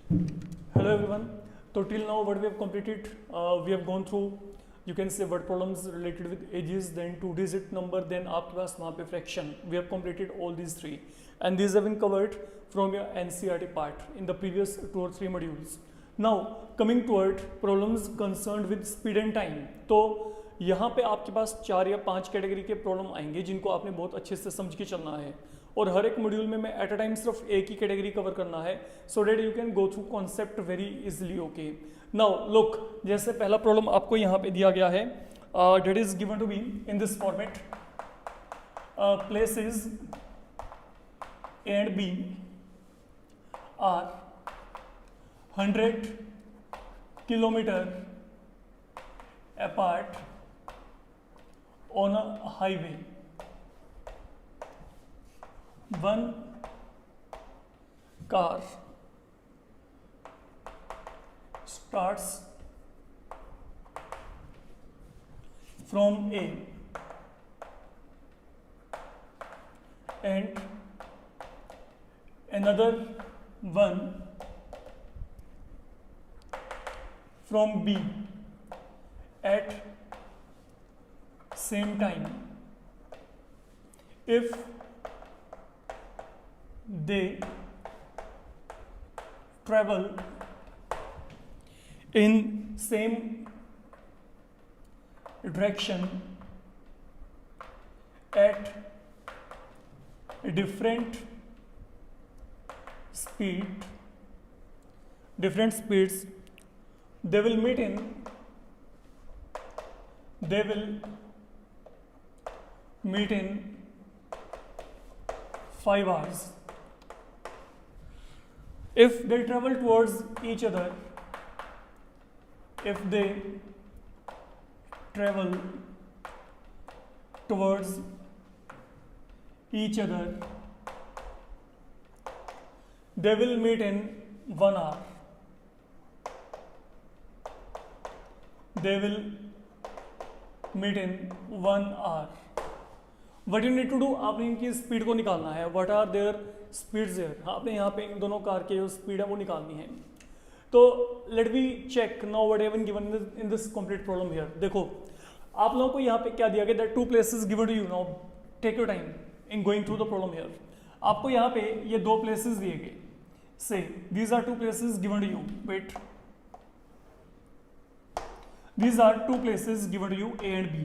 Hello everyone. So till now what we have completed, we have gone through, you can say word problems related with ages, then 2 digit number, then आपके पास वहाँ पे fraction. We have completed all these three, and these have been covered from your NCERT part in the previous 2 or 3 modules. Now coming toward problems concerned with speed and time. तो यहाँ पे आपके पास 4 या 5 category के problem आएंगे जिनको आपने बहुत अच्छे से समझ के चलना है, और हर एक मॉड्यूल में मैं एट अ टाइम सिर्फ एक ही कैटेगरी कवर करना है, so that you can go through concept very easily. Okay, now look, जैसे पहला प्रॉब्लम आपको यहाँ पे दिया गया है, that is given to be in this format, places A and B are 100 kilometre apart on a highway. One car starts from A and another one from B at same time. If they travel in same direction at different speeds, they will meet in 5 hours. If they travel towards each other, they will meet in 1 hour. What you need to do, आपने इनकी speed को निकालना है. What are their speeds there? आपने यहाँ पे इन दोनों car के जो स्पीड है वो निकालनी है. तो let we check now what have been given in this complete problem here. देखो आप लोगों को यहाँ पे क्या दिया गया, that 2 places given to you. Now take your time in going through the problem here. आपको यहाँ पे ये 2 प्लेसेस दिए गए. Say these are 2 places given to you. Wait, these are 2 places given to you, A and B,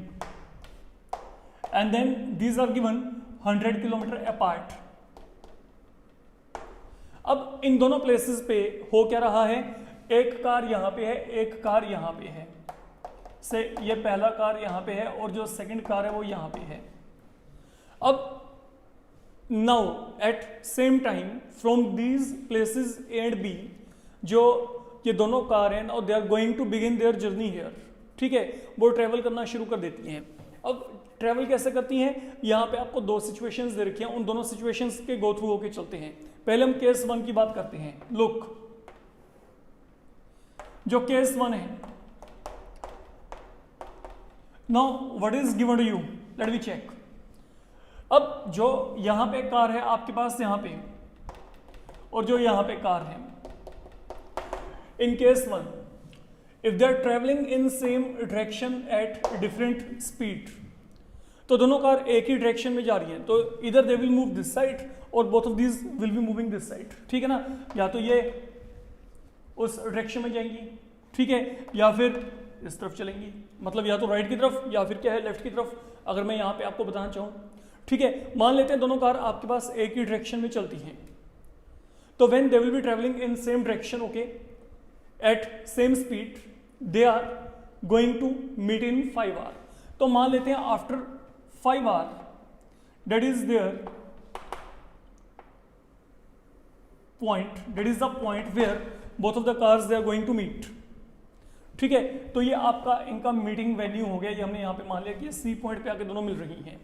and then these are given 100 kilometre apart. अब इन दोनों places पे हो क्या रहा है, एक कार यहाँ पे है, एक कार यहाँ पे है. से ये पहला कार यहाँ पे है और जो सेकंड कार है वो यहाँ पे है. अब now at same time from these places A and B, जो ये दोनों कार हैं और they are going to begin their journey here. ठीक है, वो ट्रेवल करना शुरू कर देती हैं. अब ट्रेवल कैसे करती हैं, यहाँ पे आपको 2 सिचुएशंस दे रखी हैं, उन दोनों सिचुएशंस के गो थ्रू होके चलते हैं. पहले हम केस 1 की बात करते हैं. लुक, जो केस 1 है, now what is given to you, let me check. अब जो यहाँ पे कार है आपके पास यहाँ पे, और जो यहाँ पे कार है, in case 1, if they are traveling in same direction at different speed, तो दोनों कार एक ही डायरेक्शन में जा रही हैं, तो इधर they will move this side और both of these will be moving this side. ठीक है ना, या तो ये उस डायरेक्शन में जाएंगी, ठीक है, या फिर इस तरफ चलेंगी, मतलब या तो राइट की तरफ या फिर क्या है लेफ्ट की तरफ, अगर मैं यहाँ पे आपको बताना चाहूँ. ठीक है, मान लेते हैं दोनों कार आपके पास एक ही डायरेक्शन में चलती हैं. तो when they will be travelling in same direction, okay, at same speed, they are going to meet in 5 hours. तो मान लेते हैं after 5 hours, that is their point, that is the point where both of the cars they are going to meet. ठीक है, तो ये आपका इनका मीटिंग वेन्यू हो गया. ये हमने यहाँ पे मान लिया कि सी पॉइंट पे आके दोनों मिल रही हैं.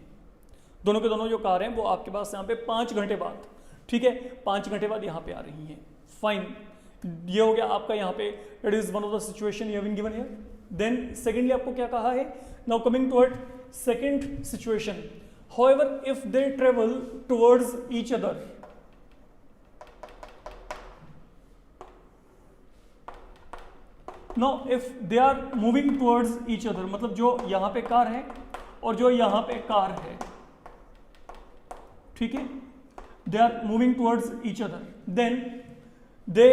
दोनों के दोनों जो कार हैं वो आपके पास यहाँ पे 5 घंटे बाद, ठीक है, 5 घंटे बाद यहाँ पे आ रही हैं. फाइन, ये हो गया आपका यहाँ पे, it is one of the situation you have been given here. Then secondly आपको क्या कहा है, now coming toward second situation, however if they travel towards each other, no if they are moving towards each other, मतलब जो यहां पे car है और जो यहां पे कार है, ठीक है, they are moving towards each other, then they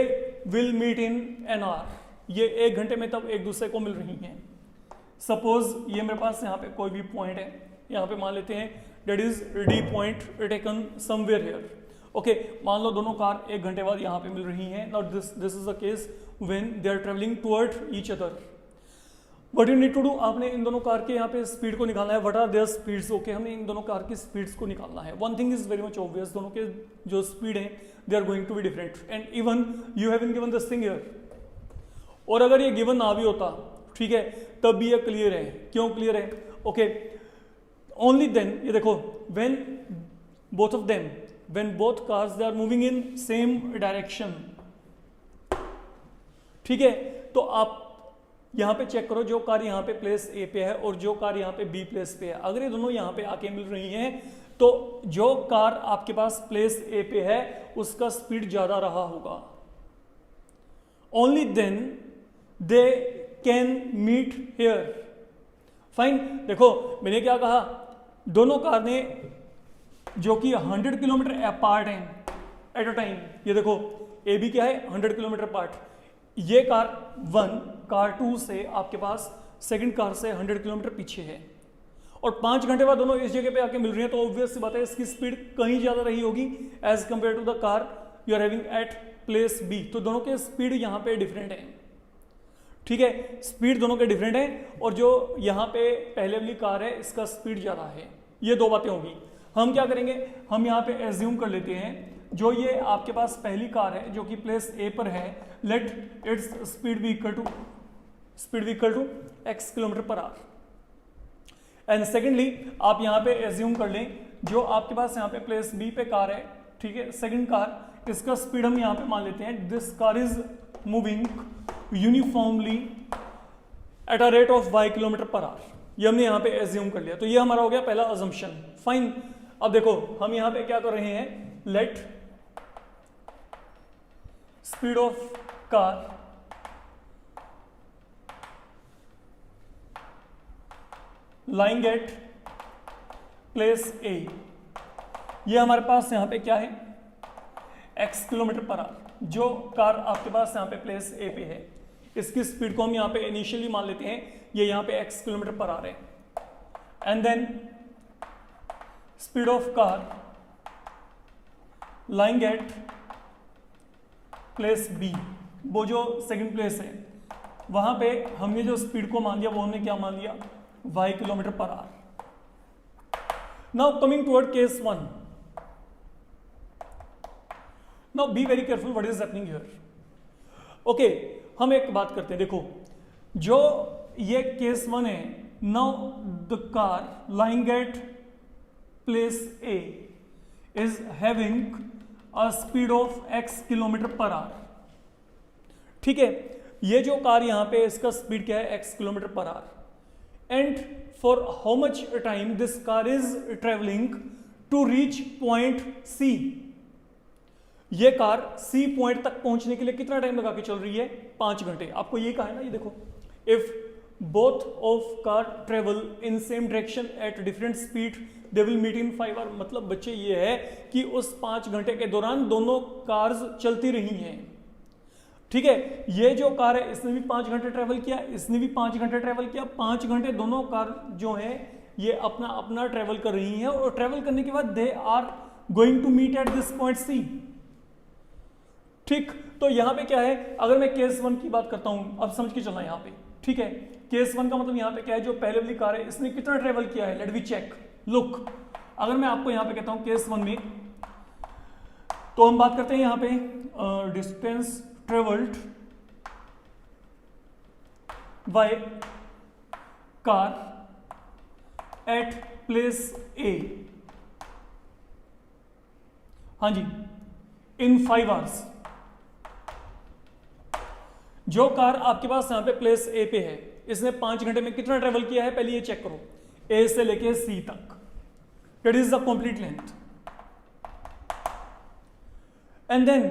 will meet in an hour, ये 1 घंटे में तब एक दूसरे को मिल रही हैं। सपोज ये मेरे पास यहाँ पे कोई भी पॉइंट है, यहाँ पे मान लेते हैं that is the point taken somewhere here, okay, मान लो दोनों कार 1 घंटे बाद यहाँ पे मिल रही हैं। Now this is the case when they are travelling toward each other. What you need to do, आपने इन दोनों कार के यहाँ पे स्पीड को निकालना है। What are their speeds, okay, हमें इन दोनों कार की स्पीड्स को निकालना है। One thing is very much obvious, दोनों के जो स्पीड है they are going to be different and even you have been given this thing here. और अगर ये गिवन ना भी होता, ठीक है, तब भी ये क्लियर है। क्यों क्लियर है, ओके, ओनली देन, ये देखो, when both of them, when both cars they are moving in same direction, ठीक है, तो आप यहां पे चेक करो, जो कार यहां पे प्लेस ए पे है और जो कार यहां पे बी प्लेस पे है, अगर ये दोनों यहां पे आके मिल रही हैं तो जो कार आपके पास प्लेस ए पे है उसका स्पीड ज्यादा रहा होगा। Only then they can meet here. Fine, देखो मैंने क्या कहा, दोनों कार ने जो कि 100 किलोमीटर अपार्ट हैं एट अ टाइम, ये देखो ए बी क्या है 100 किलोमीटर अपार्ट, ये कार 1 कार 2 से आपके पास सेकंड कार से 100 किलोमीटर पीछे है और 5 घंटे बाद दोनों इस जगह पे आके मिल रही हैं, तो ऑब्वियस सी बात है इसकी स्पीड कहीं ज्यादा रही होगी as compare to the car you are having at place B. तो दोनों के स्पीड यहाँ पे डिफरेंट है, ठीक है, स्पीड दोनों के डिफरेंट है और जो यहाँ पे पहले वाली कार है इसका स्पीड ज्यादा है। ये 2 बातें होगी। हम क्या करेंगे, हम यहाँ पे एज्यूम कर लेते हैं जो ये आपके पास पहली कार है जो कि प्लेस ए पर है, लेट इट्स स्पीड भी equal to x kilometre per hour. And secondly आप यहाँ पे एज्यूम कर लें जो आपके पास यहाँ पे प्लेस बी पे कार है, ठीक है, सेकंड कार, इसका स्पीड हम यहाँ पे मान लेते हैं this car is moving uniformly at a rate of y kilometre per hour. ये हमने यहाँ पे एज्यूम कर लिया, तो ये हमारा हो गया पहला अजम्पशन। फाइन, अब देखो हम यहाँ पे क्या कर रहे हैं, let speed of car lying at place A, ये हमारे पास यहाँ पे क्या है x किलोमीटर पर आवर। जो कार आपके पास यहाँ पे प्लेस ए पे है इसकी स्पीड को हम यहाँ पे इनिशियली मान लेते हैं, ये यहाँ पे x किलोमीटर पर आवर है। And then speed of car lying at place B, वो जो सेकंड प्लेस है वहां पे हमने जो स्पीड को मान लिया वो हमने क्या मान लिया, y kilometre per hour. Now coming toward case 1, now B very careful what is happening here. Okay, हम एक बात करते हैं, देखो जो ये केस 1 है, now the car lying at place A is having a speed of x kilometre per our, ठीक है, ये जो कार यहां पे इसका स्पीड क्या है x kilometre per hour. And for how much time this car is travelling to reach point C, ये कार C पॉइंट तक पहुंचने के लिए कितना टाइम लगा के चल रही है, 5 घंटे। आपको ये कहा है ना, ये देखो, if both of car travel in same direction at different speed they will meet in 5 hour. मतलब बच्चे ये है कि उस 5 घंटे के दौरान दोनों कार्स चलती रही हैं, ठीक है, ये जो कार है इसने भी 5 घंटे ट्रेवल किया, इसने भी 5 घंटे ट्रेवल किया, 5 घंटे दोनों कार जो है ये अपना अपना ट्रेवल कर रही हैं और ट्रेवल करने के बाद they are going to meet at this point C, ठीक। तो यहां पे क्या है, अगर मैं केस 1 की बात करता हूं, अब समझ के चलना यहां पे, ठीक है, केस 1 का मतलब यहां पे क्या है, जो पहले वाली कार है इसने कितना ट्रेवल किया है, लेट वी चेक। लुक, अगर मैं आपको यहां पे कहता हूं केस 1 में, तो हम बात करते हैं यहां पे distance travelled by car at place A, हाँ जी, इन 5 आवर्स। जो कार आपके पास यहां पे प्लेस ए पे है इसने 5 घंटे में कितना ट्रेवल किया है, पहले ये चेक करो, ए से लेके C तक, that is the complete length. And then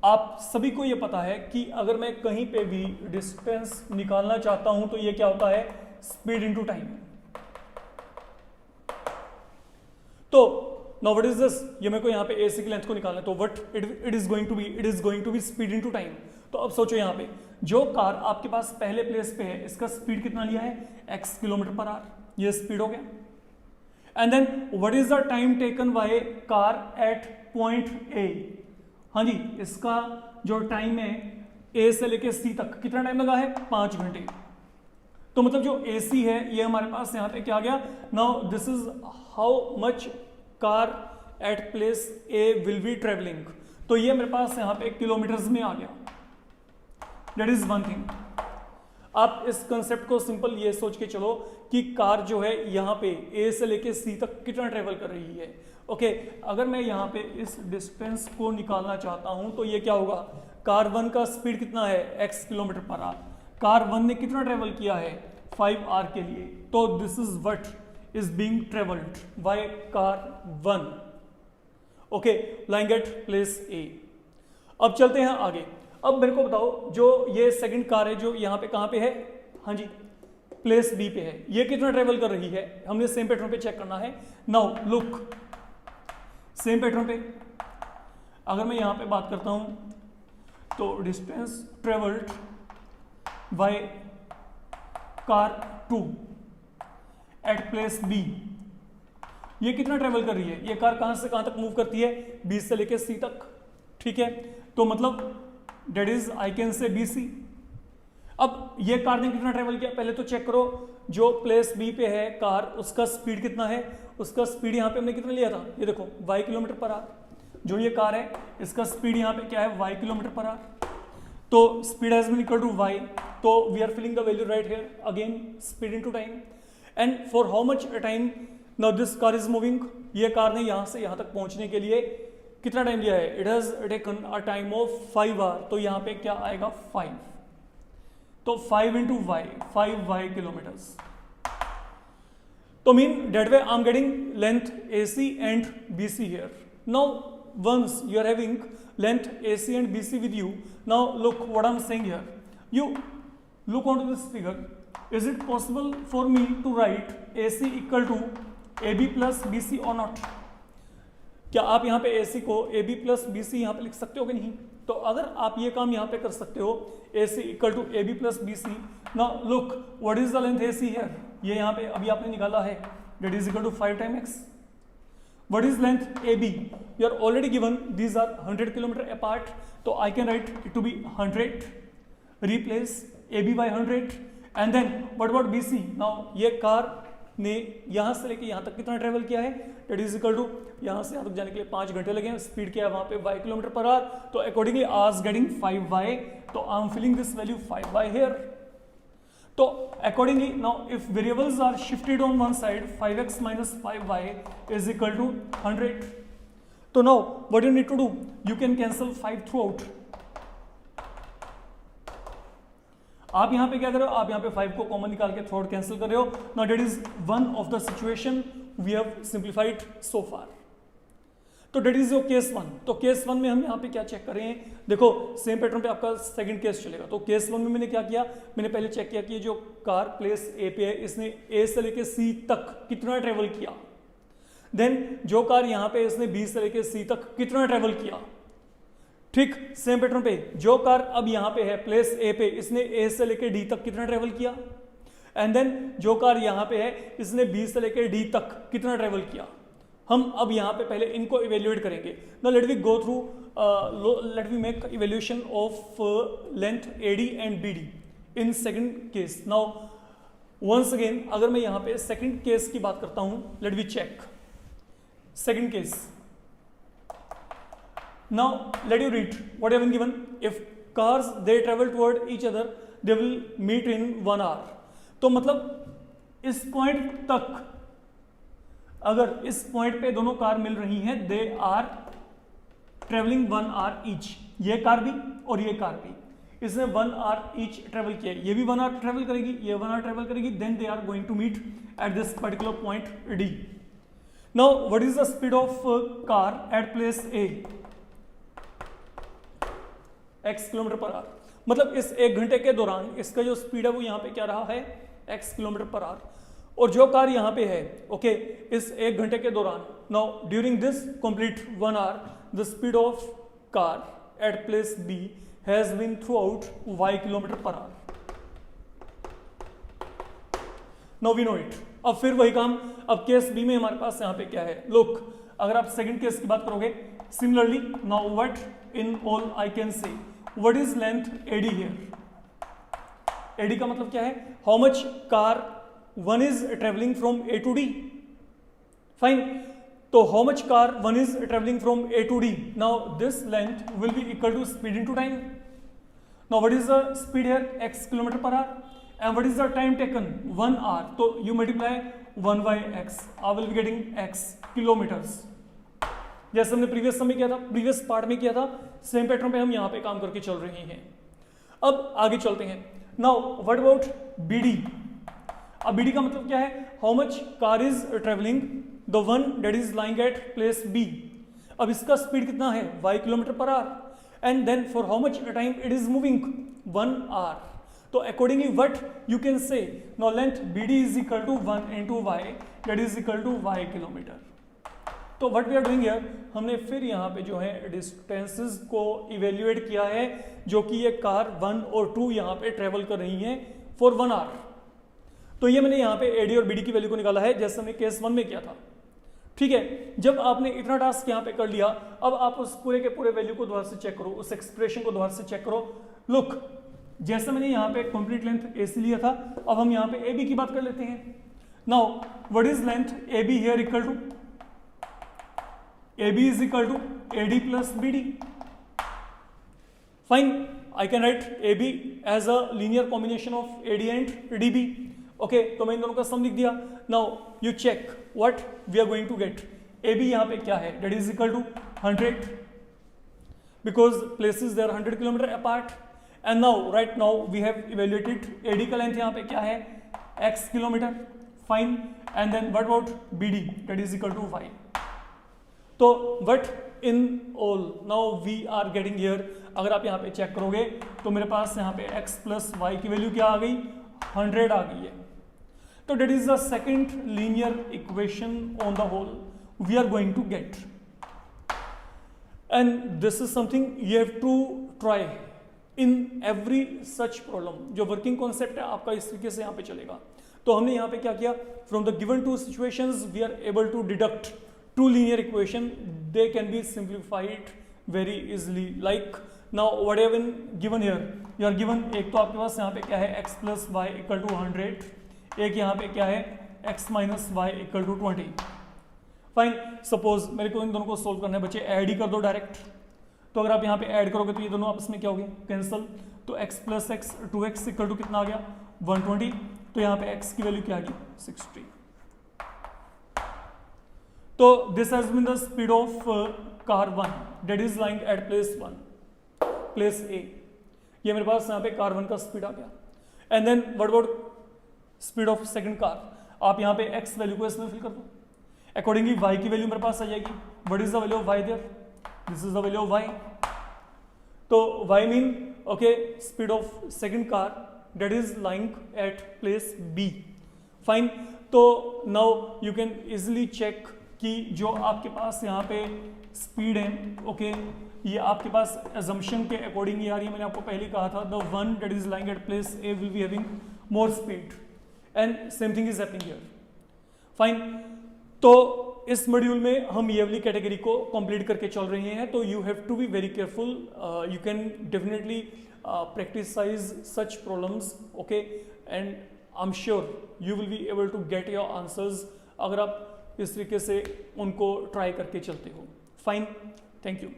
आप सभी को ये पता है कि अगर मैं कहीं पे भी डिस्टेंस निकालना चाहता हूं तो ये क्या होता है, स्पीड इनटू टाइम। तो नाउ व्हाट इज दिस, ये मेरे को यहाँ पे AC की लेंथ को निकालना है, तो what it is going to be speed into time. तो अब सोचो यहाँ पे जो कार आपके पास पहले प्लेस पे है इसका स्पीड कितना लिया है, x किलोमीटर पर आवर, ये स्पीड हो गया। And then what is the time taken by car at point A, हाँ जी, इसका जो टाइम है A से लेके C तक कितना टाइम लगा है, 5 घंटे। तो मतलब जो AC है ये हमारे पास यहाँ पे क्या आ गया, now this is how much car at place A will be travelling. तो ये मेरे पास यहाँ पे किलोमीटर्स में आ गया, दैट इज वन थिंग। आप इस कंसेप्ट को सिंपल ये सोच के चलो कि कार जो है यहाँ पे A से लेके C तक कितना ट्रेवल कर रही है। ओके, अगर मैं यहाँ पे इस डिस्टेंस को निकालना चाहता हूं तो ये क्या होगा, कार 1 का स्पीड कितना है, x kilometre per our, car 1 ने कितना ट्रेवल किया है, 5 आवर के लिए। तो this is what is being travelled by car 1, okay, lying at place A। अब चलते हैं आगे। अब मेरे को बताओ जो ये सेकंड कार है जो यहाँ पे कहाँ पे है, हाँ जी प्लेस B पे है, ये कितना ट्रेवल कर रही है, हमने सेम पैटर्न पे चेक करना है। नाउ लुक, सेम पैटर्न पे अगर मैं यहां पे बात करता हूं तो distance travelled by car 2 at place B, ये कितना ट्रेवल कर रही है, ये कार कहां से कहां तक मूव करती है, B से लेके C तक, ठीक है। तो मतलब that is I can say BC। अब ये कार ने कितना ट्रेवल किया, पहले तो चेक करो जो प्लेस B पे है कार, उसका स्पीड कितना है, उसका स्पीड यहाँ पे हमने कितना लिया था, ये देखो y किलोमीटर पर आवर। जो ये कार है इसका स्पीड यहाँ पे क्या है, y किलोमीटर पर आवर। तो speed has been equal to y, तो we are filling the value right here again, speed into time. And for how much time now this car is moving, ये car ने यहाँ से यहाँ तक पहुंचने के लिए कितना टाइम लिया है, it has taken a time of 5 hour. तो यहाँ पे क्या आएगा 5, तो 5 into y, 5y kilometers. So mean that way I'm getting length AC and BC here. Now once you are having length AC and BC with you, now look what I'm saying here. You look onto this figure. Is it possible for me to write AC equal to AB plus BC or not? क्या आप यहाँ पे AC को AB plus BC यहाँ पे लिख सकते हो कि नहीं? तो अगर आप ये काम यहाँ पे कर सकते हो, AC equal to AB plus BC. Now look, what is the length AC here? ये यहाँ पे अभी आपने निकाला है, that is equal to 5 times x. What is length AB? You are already given these are 100 kilometer apart, so I can write it to be 100. Replace AB by 100, and then what about BC? Now ये car ने यहाँ से लेके यहाँ तक कितना travel किया है, that is equal to यहाँ से यहाँ तक जाने के लिए 5 घंटे लगे हैं, स्पीड क्या है वहाँ पे y किलोमीटर पर आवर। तो अकॉर्डिंगली आज गेटिंग 5y, तो I am filling this value 5y here. तो accordingly now if variables are shifted on one side, 5x minus 5y is equal to 100. So now what you need to do, you can cancel 5 throughout. आप यहाँ पे क्या कर रहे हो, आप यहाँ पे 5 को कॉमन निकाल के थ्रोट कैंसिल कर रहे हो। Now that is one of the situation we have simplified so far. तो दैट इज योर केस 1। तो केस 1 में हम यहाँ पे क्या चेक कर रहे हैं, देखो सेम पैटर्न पे आपका सेकंड केस चलेगा। तो केस 1 में मैंने क्या किया, मैंने पहले चेक किया कि जो कार प्लेस A पे है इसने A से लेके C तक कितना ट्रेवल किया। देन जो कार यहाँ पे इसने B से लेके C तक कितना ट्रेवल किया। ठीक सेम पैटर्न पे जो कार अब यहाँ पे है प्लेस A पे, इसने A से लेके D तक कितना ट्रेवल किया। एंड देन जो कार यहाँ पे है इसने B से लेके D तक कितना ट्रेवल किया। हम अब यहाँ पे पहले इनको इवेल्युएट करेंगे। Now let we go through, let we make evaluation of length AD and BD in second case. Now once again अगर मैं यहाँ पे सेकंड केस की बात करता हूँ, let we check second case. Now let you read what I have been given. If cars they travel toward each other, they will meet in 1 hour. तो मतलब इस पॉइंट तक अगर इस पॉइंट पे दोनों कार मिल रही हैं, they are traveling 1 hour each. ये कार भी और ये कार भी, इसने 1 hour each ट्रेवल किया, ये भी 1 hour ट्रेवल करेगी, ये 1 hour ट्रेवल करेगी, then they are going to meet at this particular point D. Now what is the speed of car at place A? x kilometre per our. मतलब इस 1 घंटे के दौरान इसका जो स्पीड है वो यहाँ पे क्या रहा है, x किलोमीटर पर आवर। और जो कार यहाँ पे है ओके इस 1 घंटे के दौरान, now during this complete 1 hour the speed of car at place B has been throughout y kilometre per hour. Now we know it. अब फिर वही काम, अब केस बी में हमारे पास यहाँ पे क्या है, लुक अगर आप सेकंड केस की बात करोगे, similarly now what in all I can say what is length AD here. AD का मतलब क्या है, how much car one is travelling from A to D. Fine, तो how much car one is travelling from A to D, now this length will be equal to speed into time. Now what is the speed here, x kilometre per hour, and what is the time taken, 1 hour, तो you multiply 1 by x, I will be getting x kilometers। जैसे हमने previous समय किया था, previous part में किया था, same pattern पे हम यहाँ पे काम करके चल रहे हैं। अब आगे चलते हैं। Now what about BD। अब BD का मतलब क्या है, how much car is travelling the one that is lying at place B। अब इसका स्पीड कितना है, y kilometre per hour, and then for how much time it is moving, 1 hour. तो accordingly what you can say, now length BD is equal to 1 into y that is equal to y kilometre. तो what we are doing here, हमने फिर यहाँ पे जो है distances को evaluate किया है, जो कि ये कार 1 और 2 यहाँ पे ट्रेवल कर रही हैं फॉर 1 आवर। तो ये मैंने यहाँ पे AD और BD की वैल्यू को निकाला है, जैसे हमने केस 1 में किया था। ठीक है, जब आपने इतना टास्क यहाँ पे कर लिया, अब आप उस पूरे के पूरे वैल्यू को दोबारा से चेक करो, उस एक्सप्रेशन को दोबारा से चेक करो। लुक, जैसे मैंने यहाँ पे कंप्लीट लेंथ AC लिया था, अब हम यहाँ पे AB की बात कर लेते हैं। Now what is length AB here, equal to AB is equal to AD plus BD। Fine, I can write AB as a linear combination of AD and DB। Okay, तो मैं इन दोनों का सम लिख दिया। Now you check what we are going to get. AB यहाँ पे क्या है, that is equal to 100 because places there 100 kilometre apart. And now right now we have evaluated AD का लेंथ यहाँ पे क्या है, x kilometre. Fine, and then what about BD that is equal to y। तो what in all now we are getting here, अगर आप यहाँ पे चेक करोगे तो मेरे पास यहाँ पे x प्लस y की वैल्यू क्या आ गई, 100 आ गई है। तो that is the second linear equation on the whole we are going to get, and this is something you have to try in every such problem. जो वर्किंग कॉन्सेप्ट है आपका इस तरीके से यहाँ पे चलेगा। तो हमने यहाँ पे क्या किया, from the given two situations we are able to deduct 2 linear equation, they can be simplified very easily. Like now what have been given here, you are given, एक तो आपके पास यहाँ पे क्या है x plus y equal to 100, एक यहाँ पे क्या है x minus y equal to 20। Fine, suppose मेरे को इन दोनों को सोल्व करना है बच्चे, ऐड ही कर दो डायरेक्ट। तो अगर आप यहाँ पे ऐड करोगे तो ये दोनों आपस में क्या हो गए, कैंसल। तो x plus x 2x equal to कितना आ गया, 120। तो यहाँ पे x की वैल्यू क्या आ गई, 60। तो this has been the speed of car 1 that is lying at place 1, place A। ये मेरे पास यहाँ पे कार 1 का स्पीड आ गया। And then what about speed of second car, आप यहाँ पे x वैल्यू को इसमें फिल कर दो। अकॉर्डिंगली y की वैल्यू मेरे पास आ जाएगी, what is the value of y there, this is the value of y। तो y mean okay speed of second car that is lying at place B। fine, तो now you can easily check कि जो आपके पास यहाँ पे speed है okay ये आपके पास assumption के अकॉर्डिंग आ रही है। मैंने आपको पहले कहा था the one that is lying at place A will be having more speed and same thing is happening here। fine, तो इस मॉड्यूल में हम ये वाली कैटेगरी को कंप्लीट करके चल रहे हैं। तो you have to be very careful, you can definitely practise such problems okay, and I am sure you will be able to get your answers अगर आप इस तरीके से उनको ट्राई करके चलते हो। Fine, thank you.